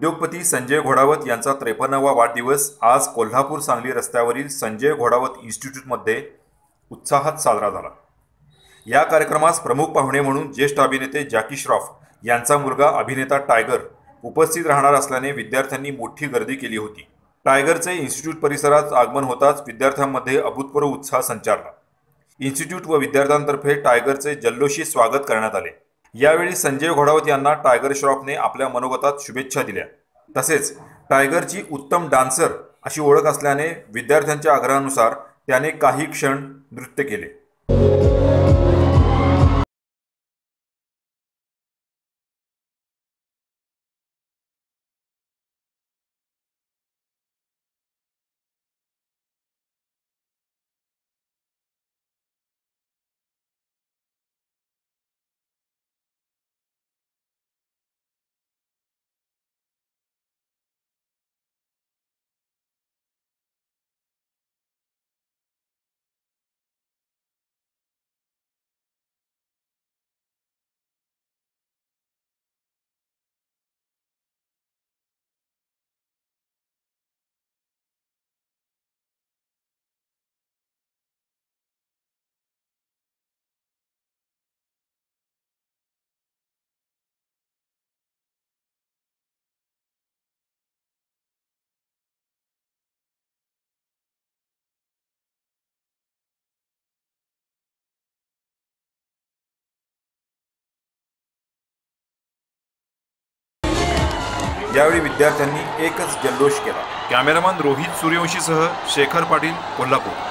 उद्योगपती संजय घोडावत यांचा 53वा वाढदिवस आज कोल्हापूर सांगली रस्त्यावरील संजय घोडावत इन्स्टिट्यूटमध्ये उत्साहात साजरा झाला। या कार्यक्रमास प्रमुख पाहुणे म्हणून ज्येष्ठ अभिनेते जॅकी श्रॉफ यांचा मुलगा अभिनेता टायगर उपस्थित राहणार असल्याने विद्यार्थ्यांनी मोठी गर्दी केली होती। टायगरचे इन्स्टिट्यूट परिसरात आगमन होताच विद्यार्थ्यांमध्ये अभूतपूर्व उत्साह संचारला। इन्स्टिट्यूट व विद्यार्थ्यांतर्फे टायगरचे जल्लोषी स्वागत करण्यात आले। यावेळी संजय घोडावत यांना टायगर श्रॉफने आपल्या मनोगतात शुभेच्छा दिल्या। तसेच टायगरची उत्तम डान्सर अशी ओळख असल्याने विद्यार्थ्यांच्या आग्रहानुसार त्याने काही क्षण नृत्य केले। यावेळी विद्यार्थ्यांनी एकच जल्लोष केला। कॅमेरामन रोहित सूर्यवंशीसह शेखर पाटील, कोल्हापूर।